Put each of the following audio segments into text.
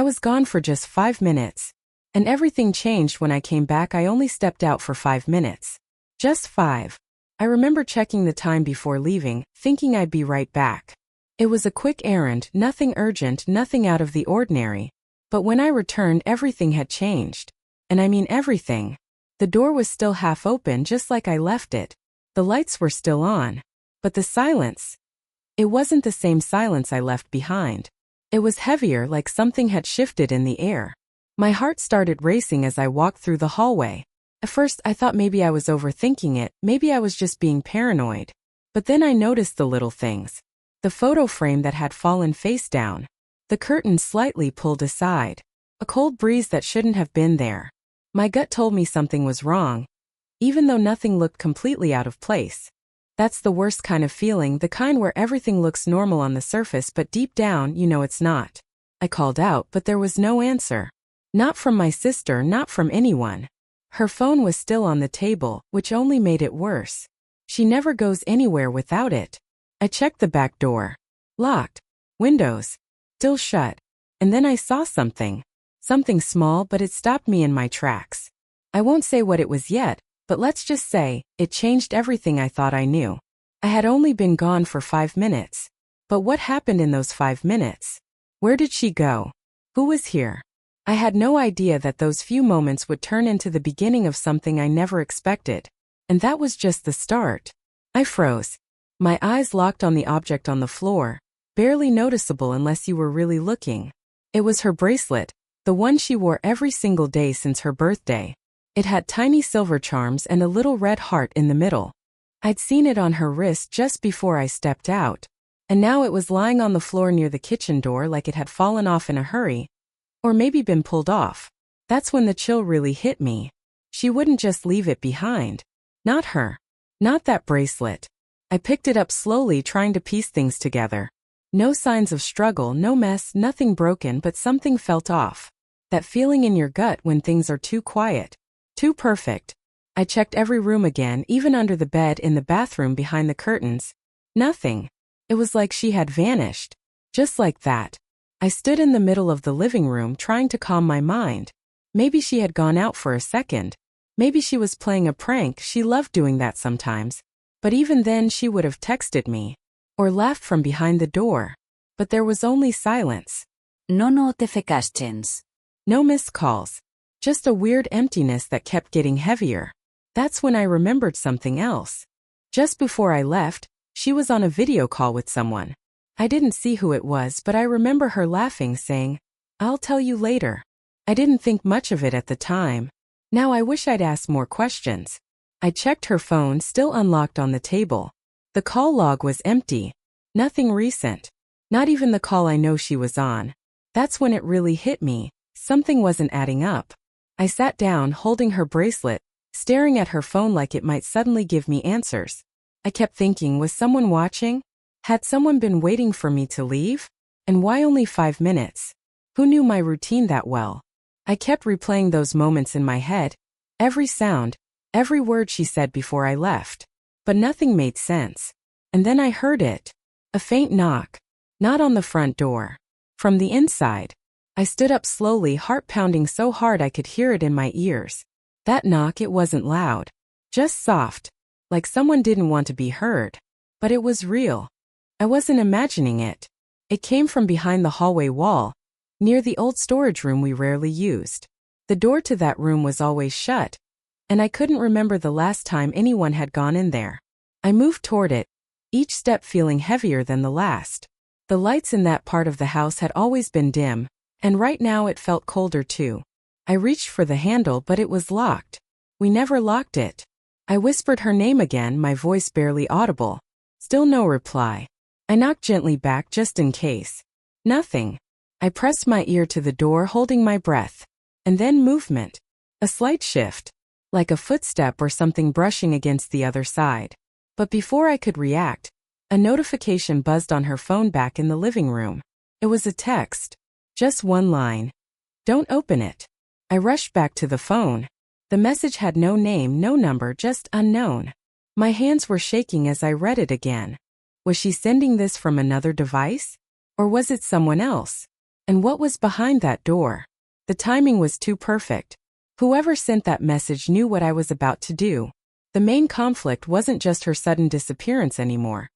I was gone for just 5 minutes. And everything changed when I came back. I only stepped out for 5 minutes. Just 5. I remember checking the time before leaving, thinking I'd be right back. It was a quick errand, nothing urgent, nothing out of the ordinary. But when I returned, everything had changed. And I mean everything. The door was still half open, just like I left it. The lights were still on. But the silence. It wasn't the same silence I left behind. It was heavier, like something had shifted in the air. My heart started racing as I walked through the hallway. At first I thought maybe I was overthinking it, maybe I was just being paranoid. But then I noticed the little things. The photo frame that had fallen face down. The curtain slightly pulled aside. A cold breeze that shouldn't have been there. My gut told me something was wrong, even though nothing looked completely out of place. That's the worst kind of feeling, the kind where everything looks normal on the surface but deep down you know it's not. I called out, but there was no answer. Not from my sister, not from anyone. Her phone was still on the table, which only made it worse. She never goes anywhere without it. I checked the back door. Locked. Windows. Still shut. And then I saw something. Something small, but it stopped me in my tracks. I won't say what it was yet, but let's just say, it changed everything I thought I knew. I had only been gone for 5 minutes. But what happened in those 5 minutes? Where did she go? Who was here? I had no idea that those few moments would turn into the beginning of something I never expected. And that was just the start. I froze. My eyes locked on the object on the floor, barely noticeable unless you were really looking. It was her bracelet, the one she wore every single day since her birthday. It had tiny silver charms and a little red heart in the middle. I'd seen it on her wrist just before I stepped out. And now it was lying on the floor near the kitchen door like it had fallen off in a hurry. Or maybe been pulled off. That's when the chill really hit me. She wouldn't just leave it behind. Not her. Not that bracelet. I picked it up slowly, trying to piece things together. No signs of struggle, no mess, nothing broken, but something felt off. That feeling in your gut when things are too quiet. Too perfect. I checked every room again, even under the bed, in the bathroom, behind the curtains. Nothing. It was like she had vanished. Just like that. I stood in the middle of the living room trying to calm my mind. Maybe she had gone out for a second. Maybe she was playing a prank, she loved doing that sometimes. But even then she would have texted me. Or laughed from behind the door. But there was only silence. No notifications. No missed calls. Just a weird emptiness that kept getting heavier. That's when I remembered something else. Just before I left, she was on a video call with someone. I didn't see who it was, but I remember her laughing, saying, "I'll tell you later." I didn't think much of it at the time. Now I wish I'd asked more questions. I checked her phone, still unlocked, on the table. The call log was empty. Nothing recent. Not even the call I know she was on. That's when it really hit me. Something wasn't adding up. I sat down, holding her bracelet, staring at her phone like it might suddenly give me answers. I kept thinking, was someone watching? Had someone been waiting for me to leave? And why only 5 minutes? Who knew my routine that well? I kept replaying those moments in my head. Every sound, every word she said before I left. But nothing made sense. And then I heard it. A faint knock. Not on the front door. From the inside. I stood up slowly, heart pounding so hard I could hear it in my ears. That knock, it wasn't loud. Just soft. Like someone didn't want to be heard. But it was real. I wasn't imagining it. It came from behind the hallway wall, near the old storage room we rarely used. The door to that room was always shut, and I couldn't remember the last time anyone had gone in there. I moved toward it, each step feeling heavier than the last. The lights in that part of the house had always been dim, and right now it felt colder too. I reached for the handle, but it was locked. We never locked it. I whispered her name again, my voice barely audible. Still no reply. I knocked gently back just in case. Nothing. I pressed my ear to the door, holding my breath. And then movement. A slight shift. Like a footstep or something brushing against the other side. But before I could react, a notification buzzed on her phone back in the living room. It was a text. Just one line. "Don't open it." I rushed back to the phone. The message had no name, no number, just unknown. My hands were shaking as I read it again. Was she sending this from another device? Or was it someone else? And what was behind that door? The timing was too perfect. Whoever sent that message knew what I was about to do. The main conflict wasn't just her sudden disappearance anymore.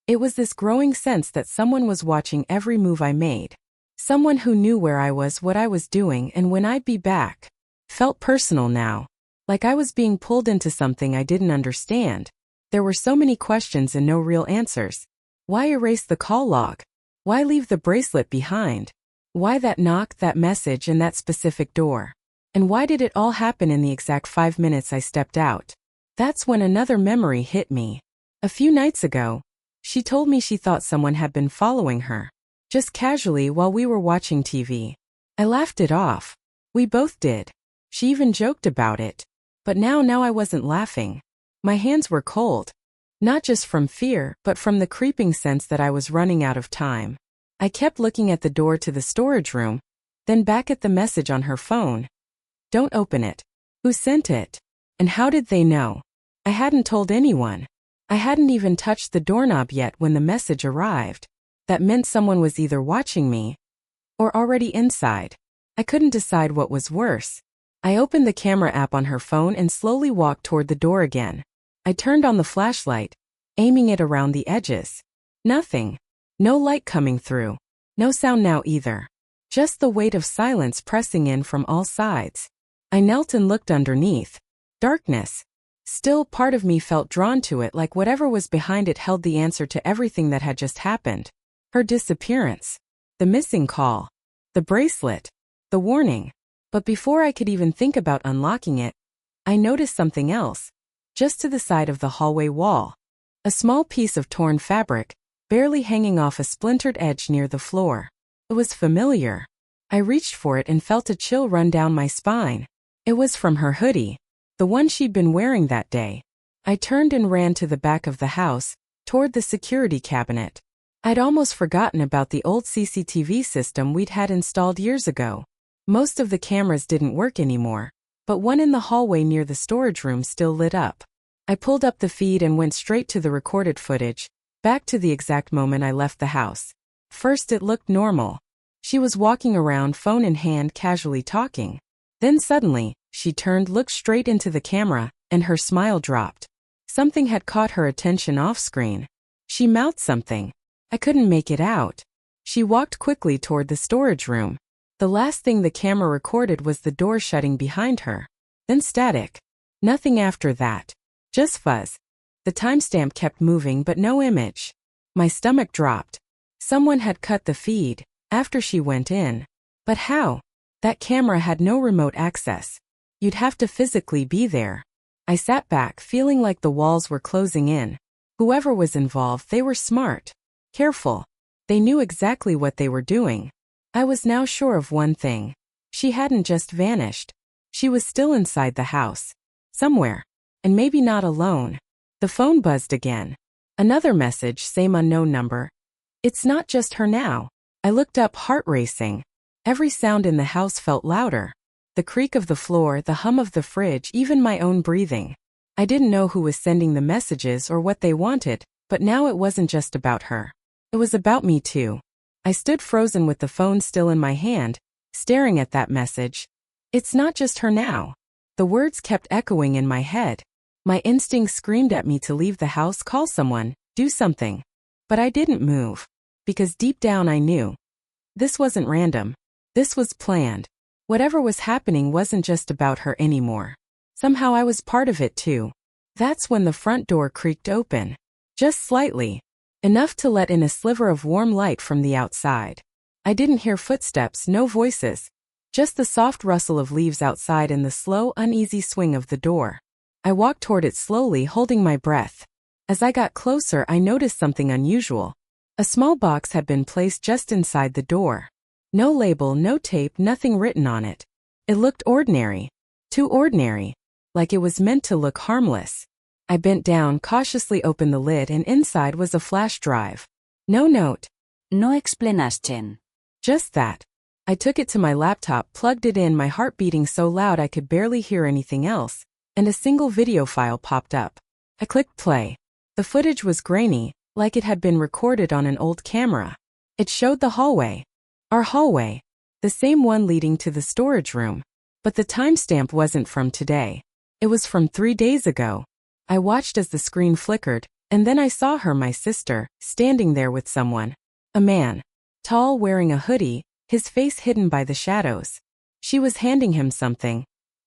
It was this growing sense that someone was watching every move I made. Someone who knew where I was, what I was doing, and when I'd be back. Felt personal now. Like I was being pulled into something I didn't understand. There were so many questions and no real answers. Why erase the call log? Why leave the bracelet behind? Why that knock, that message, and that specific door? And why did it all happen in the exact 5 minutes I stepped out? That's when another memory hit me. A few nights ago, she told me she thought someone had been following her. Just casually while we were watching TV. I laughed it off. We both did. She even joked about it. But now I wasn't laughing. My hands were cold. Not just from fear, but from the creeping sense that I was running out of time. I kept looking at the door to the storage room, then back at the message on her phone. Don't open it. Who sent it? And how did they know? I hadn't told anyone. I hadn't even touched the doorknob yet when the message arrived. That meant someone was either watching me or already inside. I couldn't decide what was worse. I opened the camera app on her phone and slowly walked toward the door again. I turned on the flashlight, aiming it around the edges. Nothing. No light coming through. No sound now either. Just the weight of silence pressing in from all sides. I knelt and looked underneath. Darkness. Still, part of me felt drawn to it, like whatever was behind it held the answer to everything that had just happened. Her disappearance. The missing call. The bracelet. The warning. But before I could even think about unlocking it, I noticed something else. Just to the side of the hallway wall. A small piece of torn fabric, barely hanging off a splintered edge near the floor. It was familiar. I reached for it and felt a chill run down my spine. It was from her hoodie. The one she'd been wearing that day. I turned and ran to the back of the house, toward the security cabinet. I'd almost forgotten about the old CCTV system we'd had installed years ago. Most of the cameras didn't work anymore, but one in the hallway near the storage room still lit up. I pulled up the feed and went straight to the recorded footage, back to the exact moment I left the house. First it looked normal. She was walking around, phone in hand, casually talking. Then suddenly, she turned, looked straight into the camera, and her smile dropped. Something had caught her attention off-screen. She mouthed something. I couldn't make it out. She walked quickly toward the storage room. The last thing the camera recorded was the door shutting behind her. Then static. Nothing after that. Just fuzz. The timestamp kept moving but no image. My stomach dropped. Someone had cut the feed after she went in. But how? That camera had no remote access. You'd have to physically be there. I sat back, feeling like the walls were closing in. Whoever was involved, they were smart. Careful. They knew exactly what they were doing. I was now sure of one thing. She hadn't just vanished. She was still inside the house. Somewhere. And maybe not alone. The phone buzzed again. Another message, same unknown number. It's not just her now. I looked up, heart racing. Every sound in the house felt louder. The creak of the floor, the hum of the fridge, even my own breathing. I didn't know who was sending the messages or what they wanted, but now it wasn't just about her. It was about me too. I stood frozen with the phone still in my hand, staring at that message. It's not just her now. The words kept echoing in my head. My instinct screamed at me to leave the house, call someone, do something. But I didn't move. Because deep down I knew. This wasn't random. This was planned. Whatever was happening wasn't just about her anymore. Somehow I was part of it too. That's when the front door creaked open. Just slightly. Enough to let in a sliver of warm light from the outside. I didn't hear footsteps, no voices. Just the soft rustle of leaves outside and the slow, uneasy swing of the door. I walked toward it slowly, holding my breath. As I got closer, I noticed something unusual. A small box had been placed just inside the door. No label, no tape, nothing written on it. It looked ordinary. Too ordinary. Like it was meant to look harmless. I bent down, cautiously opened the lid, and inside was a flash drive. No note. No explanación. Just that. I took it to my laptop, plugged it in, my heart beating so loud I could barely hear anything else, and a single video file popped up. I clicked play. The footage was grainy, like it had been recorded on an old camera. It showed the hallway. Our hallway. The same one leading to the storage room. But the timestamp wasn't from today. It was from 3 days ago. I watched as the screen flickered, and then I saw her, my sister, standing there with someone. A man. Tall, wearing a hoodie, his face hidden by the shadows. She was handing him something.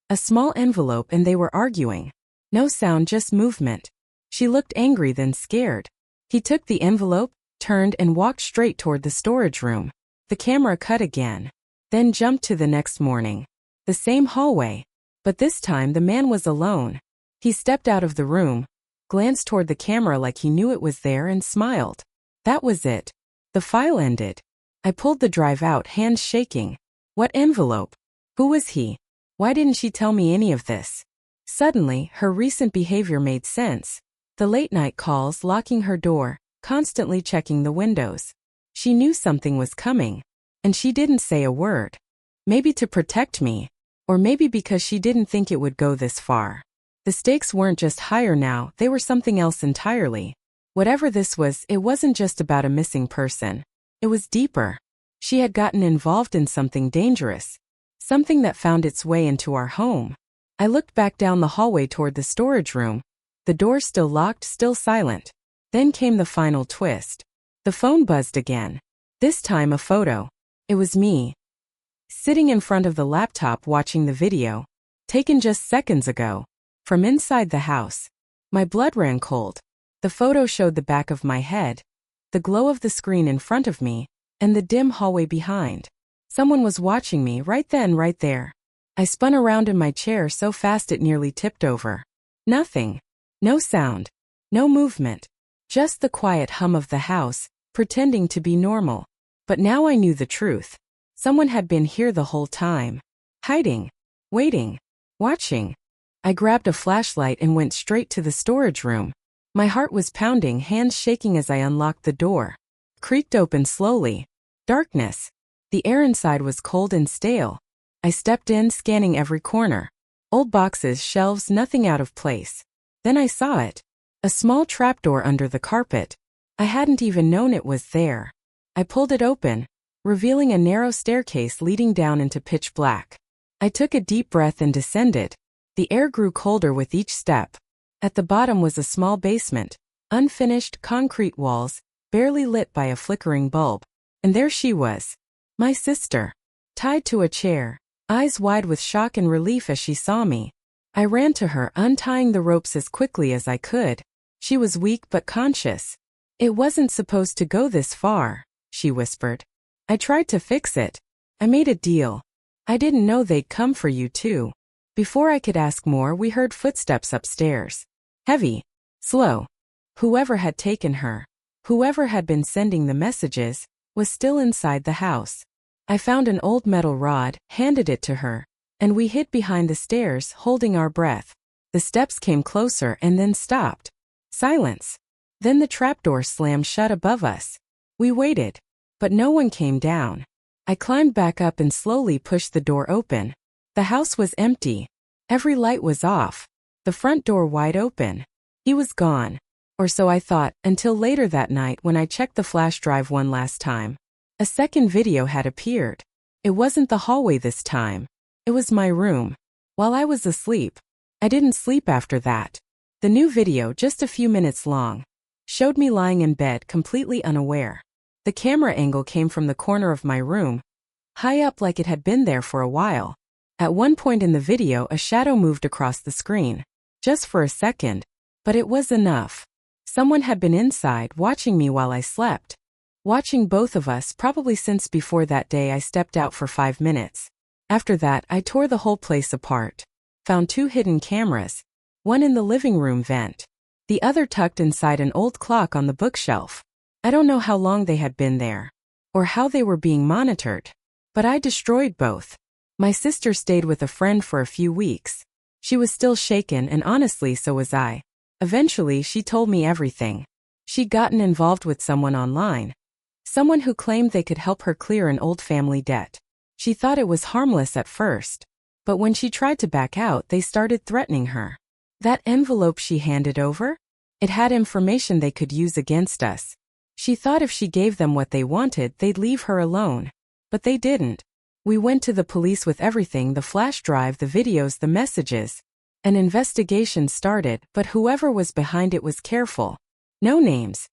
A small envelope, and they were arguing. No sound, just movement. She looked angry, then scared. He took the envelope, turned, and walked straight toward the storage room. The camera cut again. Then jumped to the next morning. The same hallway. But this time the man was alone. He stepped out of the room, glanced toward the camera like he knew it was there, and smiled. That was it. The file ended. I pulled the drive out, hands shaking. What envelope? Who was he? Why didn't she tell me any of this? Suddenly, her recent behavior made sense. The late-night calls, locking her door, constantly checking the windows. She knew something was coming. And she didn't say a word. Maybe to protect me. Or maybe because she didn't think it would go this far. The stakes weren't just higher now, they were something else entirely. Whatever this was, it wasn't just about a missing person. It was deeper. She had gotten involved in something dangerous. Something that found its way into our home. I looked back down the hallway toward the storage room. The door still locked, still silent. Then came the final twist. The phone buzzed again. This time a photo. It was me. Sitting in front of the laptop watching the video. Taken just seconds ago. From inside the house. My blood ran cold. The photo showed the back of my head, the glow of the screen in front of me, and the dim hallway behind. Someone was watching me right then, right there. I spun around in my chair so fast it nearly tipped over. Nothing. No sound. No movement. Just the quiet hum of the house, pretending to be normal. But now I knew the truth. Someone had been here the whole time. Hiding. Waiting. Watching. I grabbed a flashlight and went straight to the storage room. My heart was pounding, hands shaking as I unlocked the door. Creaked open slowly. Darkness. The air inside was cold and stale. I stepped in, scanning every corner. Old boxes, shelves, nothing out of place. Then I saw it. A small trapdoor under the carpet. I hadn't even known it was there. I pulled it open, revealing a narrow staircase leading down into pitch black. I took a deep breath and descended. The air grew colder with each step. At the bottom was a small basement, unfinished concrete walls, barely lit by a flickering bulb. And there she was. My sister. Tied to a chair, eyes wide with shock and relief as she saw me. I ran to her, untying the ropes as quickly as I could. She was weak but conscious. It wasn't supposed to go this far, she whispered. I tried to fix it. I made a deal. I didn't know they'd come for you too. Before I could ask more, we heard footsteps upstairs. Heavy. Slow. Whoever had taken her, whoever had been sending the messages, was still inside the house. I found an old metal rod, handed it to her, and we hid behind the stairs, holding our breath. The steps came closer and then stopped. Silence. Then the trapdoor slammed shut above us. We waited, but no one came down. I climbed back up and slowly pushed the door open. The house was empty. Every light was off. The front door wide open. He was gone. Or so I thought, until later that night when I checked the flash drive one last time. A second video had appeared. It wasn't the hallway this time. It was my room. While I was asleep. I didn't sleep after that. The new video, just a few minutes long, showed me lying in bed completely unaware. The camera angle came from the corner of my room, high up like it had been there for a while. At one point in the video, a shadow moved across the screen. Just for a second. But it was enough. Someone had been inside, watching me while I slept. Watching both of us, probably since before that day I stepped out for 5 minutes. After that, I tore the whole place apart. Found 2 hidden cameras. One in the living room vent. The other tucked inside an old clock on the bookshelf. I don't know how long they had been there. Or how they were being monitored. But I destroyed both. My sister stayed with a friend for a few weeks. She was still shaken, and honestly so was I. Eventually she told me everything. She'd gotten involved with someone online. Someone who claimed they could help her clear an old family debt. She thought it was harmless at first. But when she tried to back out, they started threatening her. That envelope she handed over? It had information they could use against us. She thought if she gave them what they wanted, they'd leave her alone. But they didn't. We went to the police with everything, the flash drive, the videos, the messages. An investigation started, but whoever was behind it was careful. No names.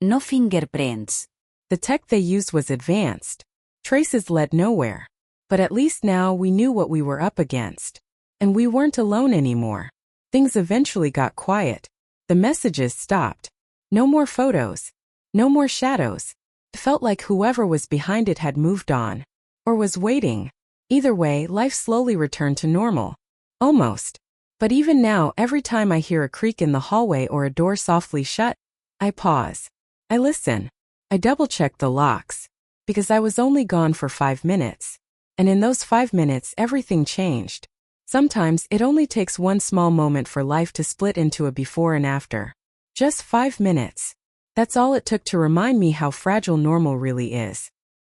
No fingerprints. The tech they used was advanced. Traces led nowhere. But at least now we knew what we were up against. And we weren't alone anymore. Things eventually got quiet. The messages stopped. No more photos. No more shadows. It felt like whoever was behind it had moved on. Or was waiting. Either way, life slowly returned to normal. Almost. But even now, every time I hear a creak in the hallway or a door softly shut, I pause. I listen. I double-check the locks. Because I was only gone for 5 minutes. And in those 5 minutes, everything changed. Sometimes it only takes one small moment for life to split into a before and after. Just 5 minutes. That's all it took to remind me how fragile normal really is.